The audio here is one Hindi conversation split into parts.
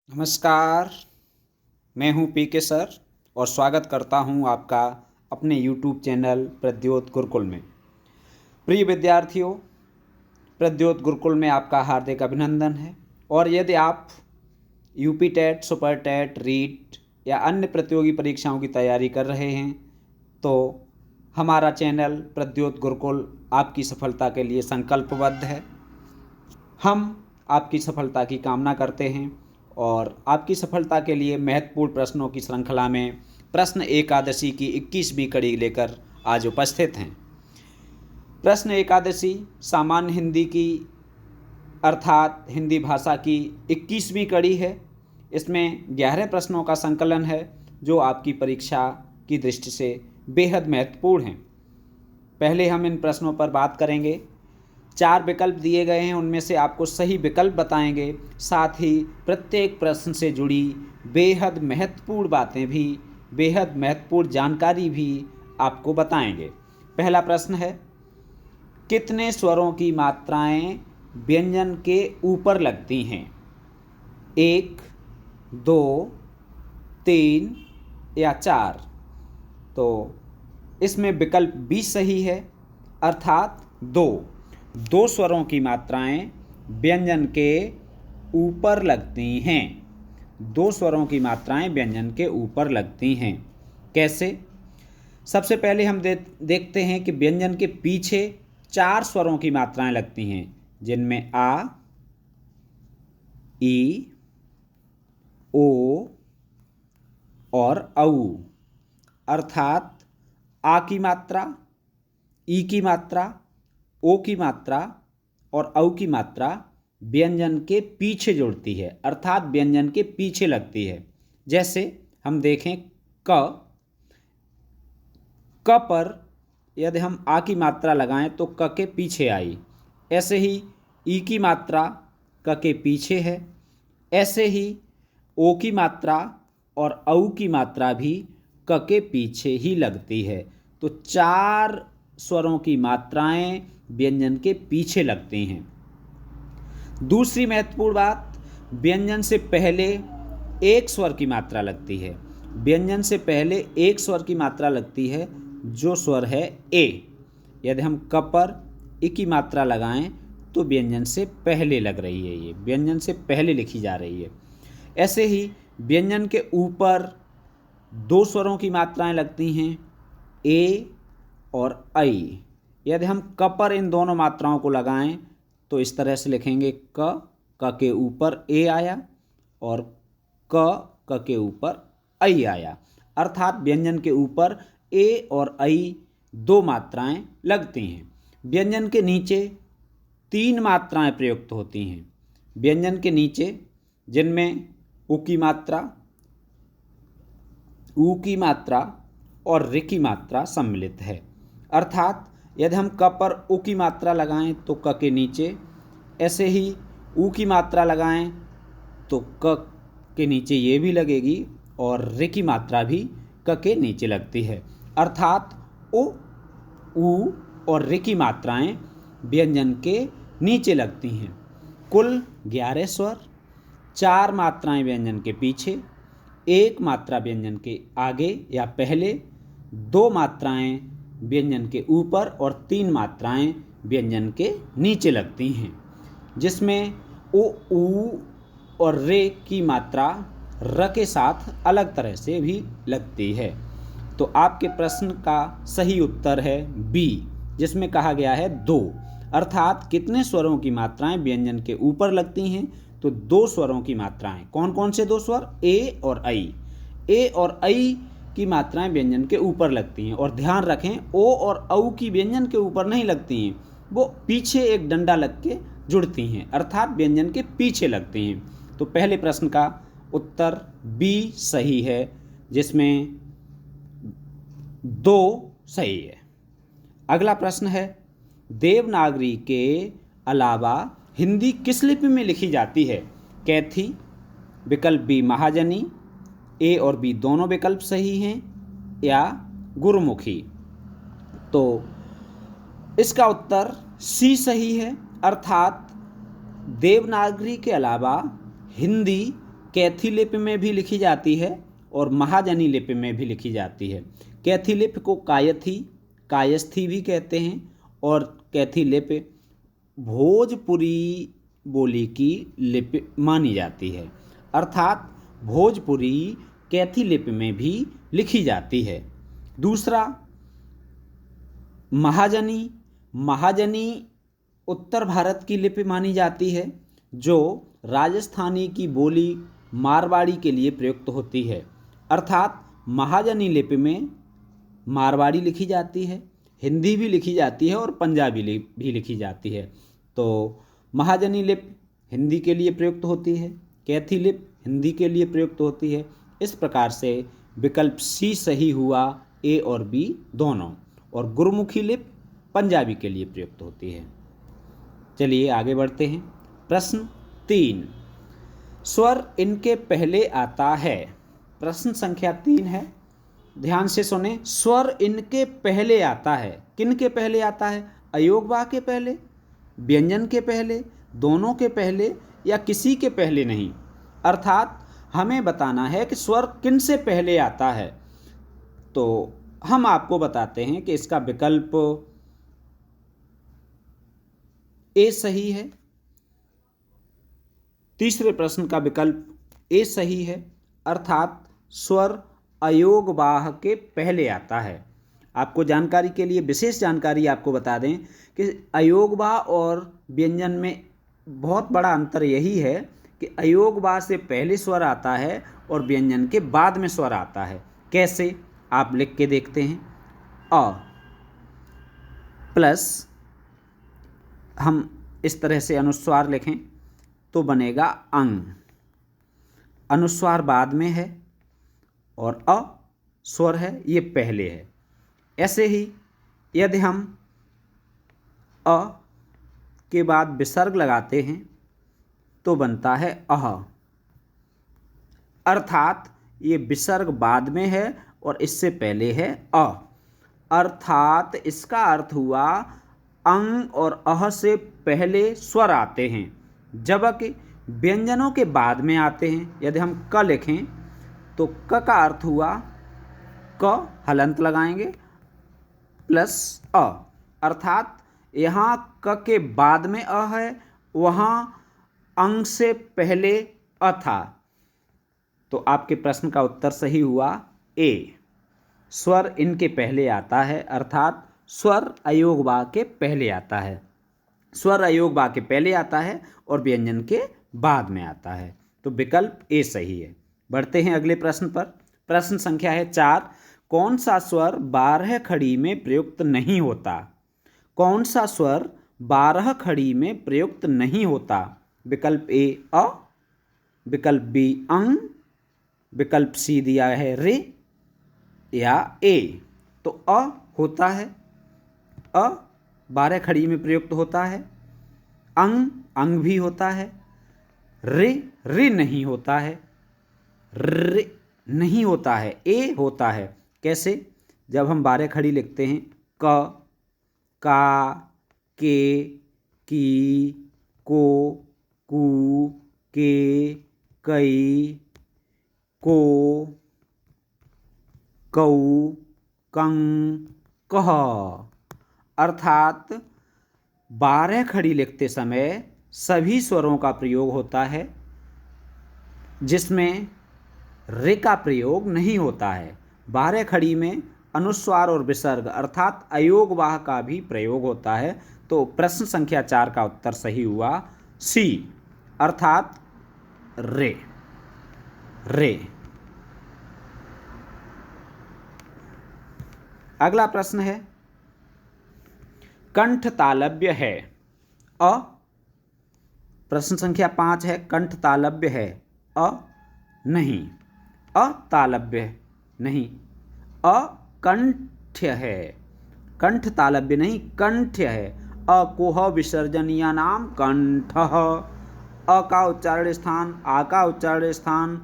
नमस्कार। मैं हूं पीके सर और स्वागत करता हूं आपका अपने यूट्यूब चैनल प्रद्योत गुरुकुल में। प्रिय विद्यार्थियों, प्रद्योत गुरुकुल में आपका हार्दिक अभिनंदन है। और यदि आप UP TET, super TET, REET या अन्य प्रतियोगी परीक्षाओं की तैयारी कर रहे हैं तो हमारा चैनल प्रद्योत गुरुकुल आपकी सफलता के लिए संकल्पबद्ध है। हम आपकी सफलता की कामना करते हैं और आपकी सफलता के लिए महत्वपूर्ण प्रश्नों की श्रृंखला में प्रश्न एकादशी की 21वीं कड़ी लेकर आज उपस्थित हैं। प्रश्न एकादशी सामान्य हिंदी की अर्थात हिंदी भाषा की 21वीं कड़ी है। इसमें 11 प्रश्नों का संकलन है जो आपकी परीक्षा की दृष्टि से बेहद महत्वपूर्ण हैं। पहले हम इन प्रश्नों पर बात करेंगे। 4 विकल्प दिए गए हैं, उनमें से आपको सही विकल्प बताएंगे। साथ ही प्रत्येक प्रश्न से जुड़ी बेहद महत्वपूर्ण बातें भी, बेहद महत्वपूर्ण जानकारी भी आपको बताएंगे। पहला प्रश्न है, कितने स्वरों की मात्राएं व्यंजन के ऊपर लगती हैं? 1, 2, 3 या 4? तो इसमें विकल्प बी सही है, अर्थात 2 स्वरों की मात्राएं व्यंजन के ऊपर लगती हैं। 2 स्वरों की मात्राएं व्यंजन के ऊपर लगती हैं। कैसे? सबसे पहले हम देखते हैं कि व्यंजन के पीछे 4 स्वरों की मात्राएं लगती हैं, जिनमें आ, ई, ओ और औ। अर्थात आ की मात्रा, ई की मात्रा, ओ की मात्रा और औ की मात्रा व्यंजन के पीछे जुड़ती है, अर्थात व्यंजन के पीछे लगती है। जैसे हम देखें क पर यदि हम आ की मात्रा लगाएं तो क के पीछे आई। ऐसे ही ई की मात्रा क के पीछे है। ऐसे ही ओ की मात्रा और औ की मात्रा भी क के पीछे ही लगती है। तो 4 स्वरों की मात्राएं व्यंजन के पीछे लगती हैं। दूसरी महत्वपूर्ण बात, व्यंजन से पहले एक स्वर की मात्रा लगती है। व्यंजन से पहले एक स्वर की मात्रा लगती है, जो स्वर है ए। यदि हम क पर ई की मात्रा लगाएं तो व्यंजन से पहले लग रही है, ये व्यंजन से पहले लिखी जा रही है। ऐसे ही व्यंजन के ऊपर 2 स्वरों की मात्राएं लगती हैं, ए और ऐ। यदि हम क पर इन दोनों मात्राओं को लगाएं तो इस तरह से लिखेंगे क के ऊपर ए आया और क के ऊपर ऐ आया। अर्थात व्यंजन के ऊपर ए और ऐ 2 मात्राएं लगती हैं। व्यंजन के नीचे 3 मात्राएं प्रयुक्त होती हैं। व्यंजन के नीचे, जिनमें उ की मात्रा, ऊ की मात्रा और ऋ की मात्रा सम्मिलित है। अर्थात यदि हम क पर उ की मात्रा लगाएं तो क के नीचे, ऐसे ही ऊ की मात्रा लगाएं तो क के नीचे ये भी लगेगी और ऋ की मात्रा भी क के नीचे लगती है। अर्थात उ, ऊ और ऋ की मात्राएं व्यंजन के नीचे लगती हैं। कुल 11 स्वर, 4 मात्राएं व्यंजन के पीछे, 1 मात्रा व्यंजन के आगे या पहले, 2 मात्राएं व्यंजन के ऊपर और 3 मात्राएं व्यंजन के नीचे लगती हैं, जिसमें ओ, ऊ और रे की मात्रा र के साथ अलग तरह से भी लगती है। तो आपके प्रश्न का सही उत्तर है बी, जिसमें कहा गया है 2। अर्थात कितने स्वरों की मात्राएं व्यंजन के ऊपर लगती हैं? तो 2 स्वरों की मात्राएं। कौन कौन से 2 स्वर? ए और ऐ। ए और ऐ की मात्राएं व्यंजन के ऊपर लगती हैं। और ध्यान रखें, ओ और औ की व्यंजन के ऊपर नहीं लगती हैं, वो पीछे एक डंडा लग के जुड़ती हैं, अर्थात व्यंजन के पीछे लगती हैं। तो पहले प्रश्न का उत्तर बी सही है, जिसमें 2 सही है। अगला प्रश्न है, देवनागरी के अलावा हिंदी किस लिपि में लिखी जाती है? कैथी, विकल्प बी महाजनी, ए और बी दोनों विकल्प सही हैं, या गुरुमुखी? तो इसका उत्तर सी सही है। अर्थात देवनागरी के अलावा हिंदी कैथी लिपि में भी लिखी जाती है और महाजनी लिपि में भी लिखी जाती है। कैथी लिपि को कायस्थी भी कहते हैं और कैथी लिपि भोजपुरी बोली की लिपि मानी जाती है, अर्थात भोजपुरी कैथी लिपि में भी लिखी जाती है। दूसरा, महाजनी उत्तर भारत की लिपि मानी जाती है, जो राजस्थानी की बोली मारवाड़ी के लिए प्रयुक्त होती है, अर्थात महाजनी लिपि में मारवाड़ी लिखी जाती है, हिंदी भी लिखी जाती है और पंजाबी भी लिखी जाती है। तो महाजनी लिपि हिंदी के लिए प्रयुक्त होती है, कैथी लिपि हिंदी के लिए प्रयुक्त होती है। इस प्रकार से विकल्प सी सही हुआ, ए और बी दोनों। और गुरुमुखी लिपि पंजाबी के लिए प्रयुक्त होती है। चलिए आगे बढ़ते हैं। प्रश्न 3, स्वर इनके पहले आता है। प्रश्न संख्या 3 है, ध्यान से सुने। स्वर इनके पहले आता है। किन के पहले आता है? अयोगवा के पहले, व्यंजन के पहले, दोनों के पहले या किसी के पहले नहीं। अर्थात हमें बताना है कि स्वर किन से पहले आता है। तो हम आपको बताते हैं कि इसका विकल्प ए सही है। तीसरे प्रश्न का विकल्प ए सही है, अर्थात स्वर अयोगवाह के पहले आता है। आपको जानकारी के लिए विशेष जानकारी आपको बता दें कि अयोगवाह और व्यंजन में बहुत बड़ा अंतर यही है कि अयोगवाह से पहले स्वर आता है और व्यंजन के बाद में स्वर आता है। कैसे, आप लिख के देखते हैं। अ प्लस हम इस तरह से अनुस्वार लिखें तो बनेगा अंग। अनुस्वार बाद में है और अ स्वर है, ये पहले है। ऐसे ही यदि हम अ के बाद विसर्ग लगाते हैं तो बनता है अह, अर्थात ये विसर्ग बाद में है और इससे पहले है अ, अर्थात इसका अर्थ हुआ अंग और अह से पहले स्वर आते हैं, जबकि व्यंजनों के बाद में आते हैं। यदि हम क लिखें तो क का अर्थ हुआ क हलंत लगाएंगे प्लस अ, अर्थात यहाँ क के बाद में अ है, वहाँ अंग से पहले अ था। तो आपके प्रश्न का उत्तर सही हुआ ए, स्वर इनके पहले आता है, अर्थात स्वर अयोगवा के पहले आता है। स्वर अयोगवा के पहले आता है और व्यंजन के बाद में आता है। तो विकल्प ए सही है। बढ़ते हैं अगले प्रश्न पर। प्रश्न संख्या है 4, कौन सा स्वर 12 खड़ी में प्रयुक्त नहीं होता? कौन सा स्वर 12 खड़ी में प्रयुक्त नहीं होता? विकल्प ए अ, विकल्प बी अंग, विकल्प सी दिया है रे या ए। तो अ होता है, अ 12 खड़ी में प्रयुक्त होता है, अंग भी होता है, रे नहीं होता है, रे नहीं होता है, ए होता है। कैसे? जब हम 12 खड़ी लिखते हैं क, का, के, की, को, कू, के, कई, को, कऊ, कंग, कह, अर्थात 12 खड़ी लिखते समय सभी स्वरों का प्रयोग होता है जिसमें रे का प्रयोग नहीं होता है। 12 खड़ी में अनुस्वार और विसर्ग अर्थात अयोगवाह का भी प्रयोग होता है। तो प्रश्न संख्या 4 का उत्तर सही हुआ सी, अर्थात रे। अगला प्रश्न है, कंठ तालव्य है अ। प्रश्न संख्या 5 है, कंठ तालव्य है अ नहीं, अतालव्य नहीं, अकंठ्य है। कंठ तालव्य नहीं, कंठ्य है। अकोह विसर्जनीय नाम कंठः। अ का उच्चारण स्थान, आ का उच्चारण स्थान,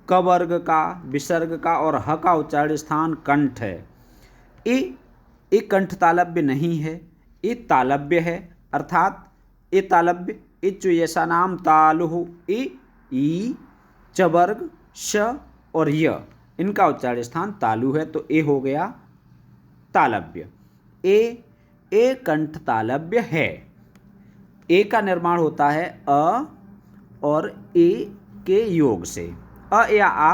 क वर्ग का, विसर्ग का और ह का उच्चारण स्थान कंठ है। ए कंठ तालव्य नहीं है, ए तालव्य है, अर्थात ए तालव्य इच्चु ऐसा नाम तालुहु, ए ई च वर्ग, श और य, इनका उच्चारण स्थान तालु है, तो ए हो गया तालव्य। ए कंठ तालव्य है। ए का निर्माण होता है अ और ए के योग से, अ या आ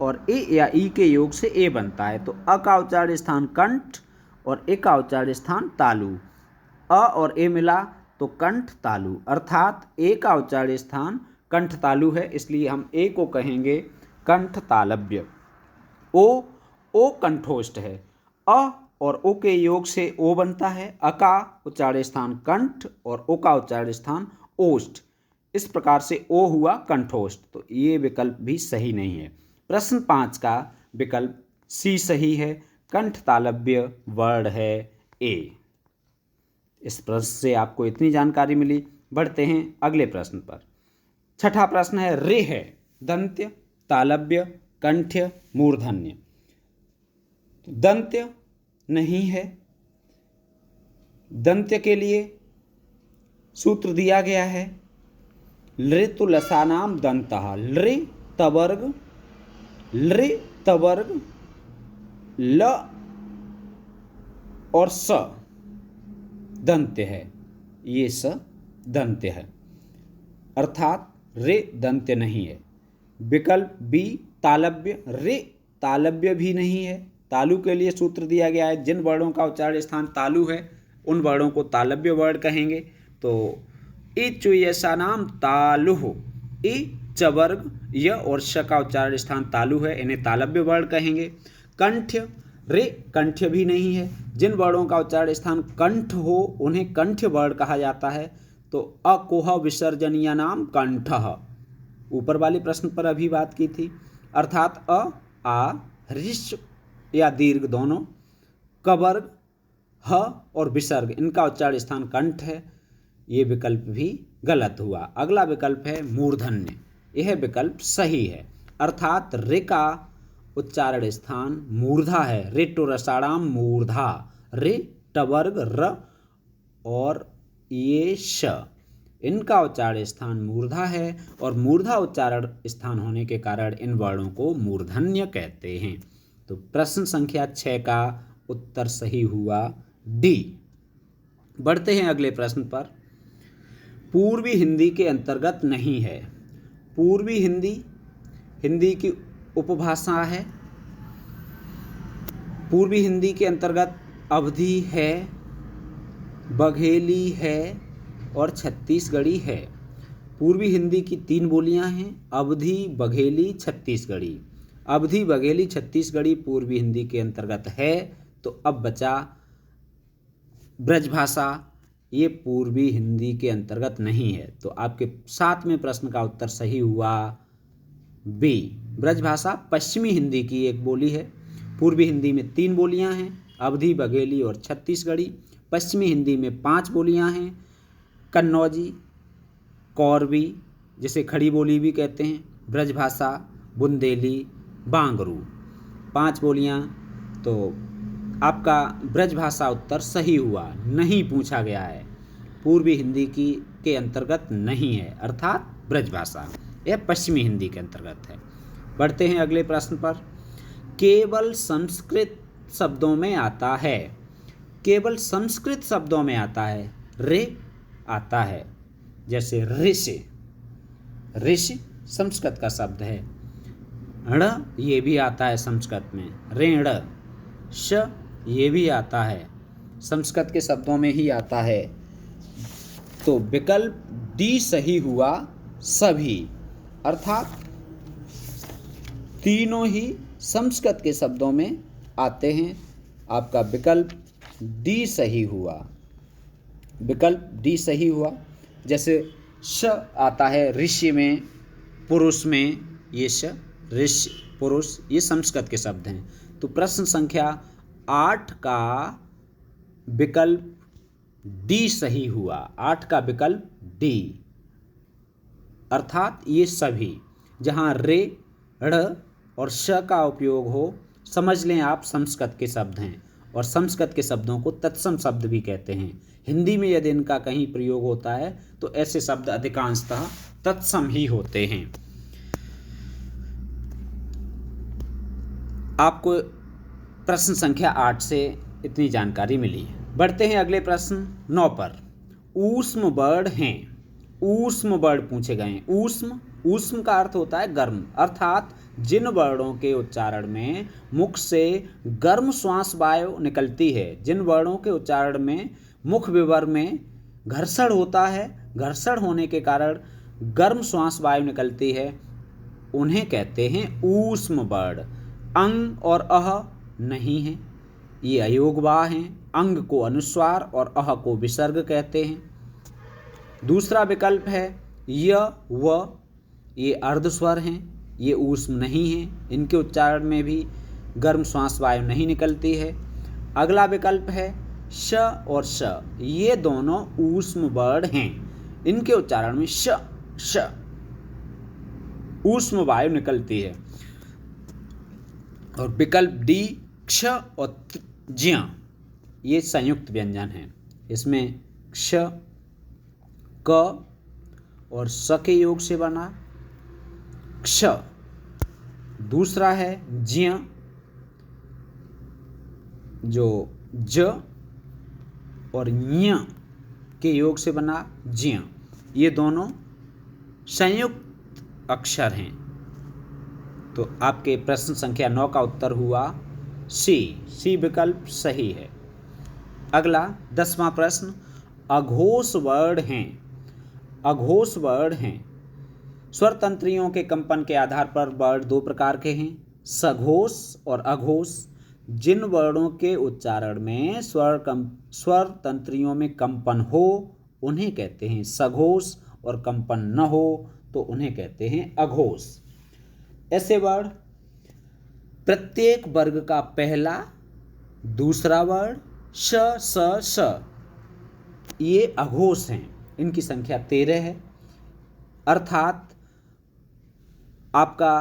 और ए या ई के योग से ए बनता है, तो अ का उच्चारण स्थान कंठ और ए का उच्चारण स्थान तालु। अ और ए मिला तो कंठ तालु, अर्थात ए का उच्चारण स्थान कंठ तालु है, इसलिए हम ए को कहेंगे कंठ तालव्य। ओ कंठोष्ठ है। अ और ओ के योग से ओ बनता है, अ का उच्चारण स्थान कंठ और ओ का उच्चारण स्थान ओष्ठ, इस प्रकार से ओ हुआ कंठोष्ठ, तो ये विकल्प भी सही नहीं है। प्रश्न 5 का विकल्प सी सही है, कंठ तालव्य वर्ण है ए। इस प्रश्न से आपको इतनी जानकारी मिली। बढ़ते हैं अगले प्रश्न पर। छठा प्रश्न है, रे है दंत्य, तालव्य, कंठ्य, मूर्धन्य। दंत्य नहीं है। दंत्य के लिए सूत्र दिया गया है लृतु लसानाम दंतः, लृ तवर्ग, लृ तवर्ग, ल और स दंत्य है, ये स दंत्य है, अर्थात रे दंत्य नहीं है। विकल्प बी तालव्य, रे तालव्य भी नहीं है। तालु के लिए सूत्र दिया गया है, जिन वर्णों का उच्चारण स्थान तालु है उन वर्णों को तालव्य वर्ण कहेंगे, तो ए चुयसा नाम तालुह, ए चवर्ग, य और श का उच्चारण स्थान तालु है, इन्हें तालव्य वर्ण कहेंगे। कंठ्य, रे कंठ्य भी नहीं है। जिन वर्णों का उच्चारण स्थान कंठ हो उन्हें कंठ्य वर्ण कहा जाता है, तो अकोह विसर्जनीय नाम कंठः, ऊपर वाले प्रश्न पर अभी बात की थी, अर्थात अ, आ, ऋष या दीर्घ दोनों, कवर्ग, ह और विसर्ग, इनका उच्चारण स्थान कंठ है, ये विकल्प भी गलत हुआ। अगला विकल्प है मूर्धन्य, यह विकल्प सही है, अर्थात रे का उच्चारण स्थान मूर्धा है, रे टो रसाणाम मूर्धा, रे टवर्ग र और ये श, इनका उच्चारण स्थान मूर्धा है और मूर्धा उच्चारण स्थान होने के कारण इन वर्णों को मूर्धन्य कहते हैं। तो प्रश्न संख्या 6 का उत्तर सही हुआ डी। बढ़ते हैं अगले प्रश्न पर। पूर्वी हिंदी के अंतर्गत नहीं है। पूर्वी हिंदी हिंदी की उपभाषा है। पूर्वी हिंदी के अंतर्गत अवधी है, बघेली है और छत्तीसगढ़ी है। पूर्वी हिंदी की 3 बोलियां हैं, अवधी, बघेली, छत्तीसगढ़ी। अवधी, बघेली, छत्तीसगढ़ी पूर्वी हिंदी के अंतर्गत है, तो अब बचा ब्रजभाषा, ये पूर्वी हिंदी के अंतर्गत नहीं है, तो आपके 7वें प्रश्न का उत्तर सही हुआ बी। ब्रजभाषा पश्चिमी हिंदी की एक बोली है। पूर्वी हिंदी में 3 बोलियां हैं, अवधी, बघेली और छत्तीसगढ़ी। पश्चिमी हिंदी में 5 बोलियां हैं, कन्नौजी, कौरवी, जिसे खड़ी बोली भी कहते हैं, ब्रजभाषा, बुंदेली, बांगरू, 5 बोलियां। तो आपका ब्रजभाषा उत्तर सही हुआ, नहीं पूछा गया है, पूर्वी हिंदी की के अंतर्गत नहीं है, अर्थात ब्रजभाषा यह पश्चिमी हिंदी के अंतर्गत है। बढ़ते हैं अगले प्रश्न पर। केवल संस्कृत शब्दों में आता है। केवल संस्कृत शब्दों में आता है, रे आता है, जैसे ऋषि, ऋषि संस्कृत का शब्द है। ण ये भी आता है संस्कृत में, ऋण। श ये भी आता है, संस्कृत के शब्दों में ही आता है, तो विकल्प डी सही हुआ सभी, अर्थात तीनों ही संस्कृत के शब्दों में आते हैं। आपका विकल्प डी सही हुआ, विकल्प डी सही हुआ। जैसे श आता है ऋषि में, पुरुष में, ये श, ऋषि, पुरुष, ये संस्कृत के शब्द हैं। तो प्रश्न संख्या 8 का विकल्प डी सही हुआ, 8 का विकल्प डी, अर्थात ये सभी, जहाँ रे, ड़ और श का उपयोग हो, समझ लें आप संस्कृत के शब्द हैं, और संस्कृत के शब्दों को तत्सम शब्द भी कहते हैं। हिंदी में यदि इनका कहीं प्रयोग होता है तो ऐसे शब्द अधिकांशतः तत्सम ही होते हैं। आपको प्रश्न संख्या 8 से इतनी जानकारी मिली है। बढ़ते हैं अगले प्रश्न 9 पर। ऊष्म वर्ण हैं। ऊष्म वर्ण पूछे गए हैं। ऊष्म का अर्थ होता है गर्म, अर्थात जिन वर्णों के उच्चारण में मुख से गर्म श्वास वायु निकलती है, जिन वर्णों के उच्चारण में मुख विवर में घर्षण होता है, घर्षण होने के कारण गर्म श्वास वायु निकलती है, उन्हें कहते हैं ऊष्म वर्ण। अंग और अह नहीं है, ये अयोगवाह हैं। अंग को अनुस्वार और अह को विसर्ग कहते हैं। दूसरा विकल्प है य व, ये अर्धस्वर हैं, ये ऊष्म नहीं हैं, इनके उच्चारण में भी गर्म श्वास वायु नहीं निकलती है। अगला विकल्प है श और श, ये दोनों ऊष्म वर्ण हैं, इनके उच्चारण में श श ऊष्म वायु निकलती है। और विकल्प डी क्ष और ज्ञ, ये संयुक्त व्यंजन हैं, इसमें क्ष क और स के योग से बना क्ष। दूसरा है ज्ञ, जो ज और ञ के योग से बना ज्ञ, ये दोनों संयुक्त अक्षर हैं। तो आपके प्रश्न संख्या 9 का उत्तर हुआ सी विकल्प सही है। अगला 10वां प्रश्न, अघोष वर्ण हैं। अघोष वर्ण हैं। स्वर तंत्रियों के कंपन के आधार पर वर्ण दो प्रकार के हैं, सघोष और अघोष। जिन वर्णों के उच्चारण में स्वर तंत्रियों में कंपन हो उन्हें कहते हैं सघोष, और कंपन न हो तो उन्हें कहते हैं अघोष। ऐसे वर्ण प्रत्येक वर्ग का पहला दूसरा वर्ण श स श, ये अघोष हैं। इनकी संख्या 13 है। अर्थात आपका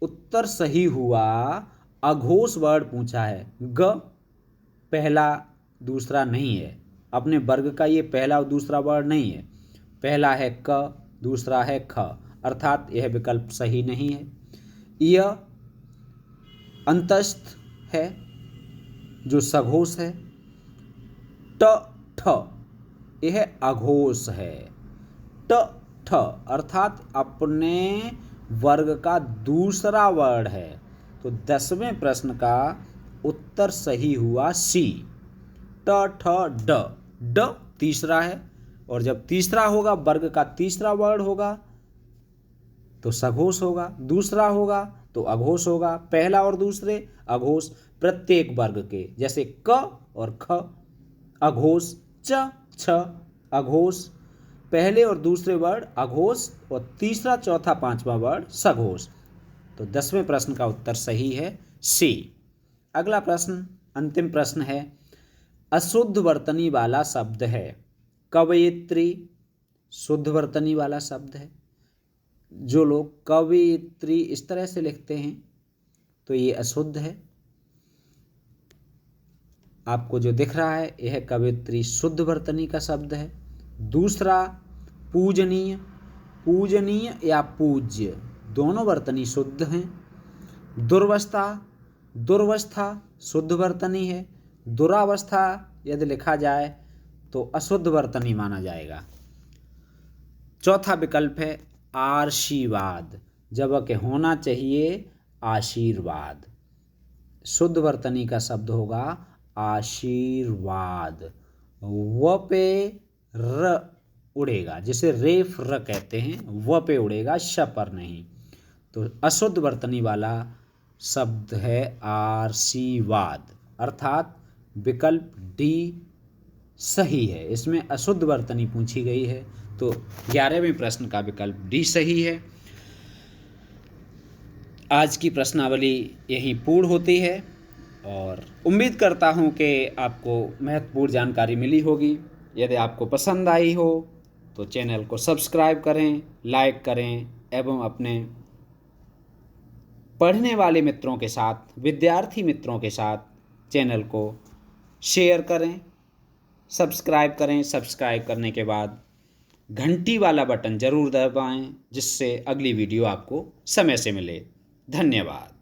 उत्तर सही हुआ। अघोष वर्ण पूछा है, ग पहला दूसरा नहीं है, अपने वर्ग का ये पहला और दूसरा वर्ण नहीं है। पहला है क, दूसरा है ख, अर्थात यह विकल्प सही नहीं है। यह अंतस्थ है जो सघोष है। ट ठ, यह अघोष है। ट ठ अर्थात अपने वर्ग का दूसरा वर्ण है। तो 10वें प्रश्न का उत्तर सही हुआ सी। ट ठ ड, ड तीसरा है, और जब तीसरा होगा वर्ग का तीसरा वर्ण होगा तो सघोष होगा, दूसरा होगा तो अघोष होगा। पहला और दूसरे अघोष प्रत्येक वर्ग के, जैसे क और ख अघोष, च छ अघोष, पहले और दूसरे वर्ण अघोष, और तीसरा चौथा पांचवा वर्ण सघोष। तो 10वें प्रश्न का उत्तर सही है सी। अगला प्रश्न अंतिम प्रश्न है, अशुद्ध वर्तनी वाला शब्द है। कवयित्री शुद्ध वर्तनी वाला शब्द है। जो लोग कवयित्री इस तरह से लिखते हैं तो ये अशुद्ध है। आपको जो दिख रहा है यह कवयित्री शुद्ध वर्तनी का शब्द है। दूसरा पूजनीय, पूजनीय या पूज्य दोनों वर्तनी शुद्ध हैं। दुर्वस्था, दुर्वस्था शुद्ध वर्तनी है। दुरावस्था यदि लिखा जाए तो अशुद्ध वर्तनी माना जाएगा। चौथा विकल्प है आशीर्वाद, जबकि होना चाहिए आशीर्वाद। शुद्ध वर्तनी का शब्द होगा आशीर्वाद। व पे र उड़ेगा, जिसे रेफ र कहते हैं, व पे उड़ेगा, श पर नहीं। तो अशुद्ध वर्तनी वाला शब्द है आशीर्वाद, अर्थात विकल्प डी सही है। इसमें अशुद्ध वर्तनी पूछी गई है, तो 11वें प्रश्न का विकल्प डी सही है। आज की प्रश्नावली यहीं पूर्ण होती है और उम्मीद करता हूं कि आपको महत्वपूर्ण जानकारी मिली होगी। यदि आपको पसंद आई हो तो चैनल को सब्सक्राइब करें, लाइक करें एवं अपने पढ़ने वाले मित्रों के साथ, विद्यार्थी मित्रों के साथ चैनल को शेयर करें, सब्सक्राइब करें। सब्सक्राइब करने के बाद घंटी वाला बटन ज़रूर दबाएं, जिससे अगली वीडियो आपको समय से मिले। धन्यवाद।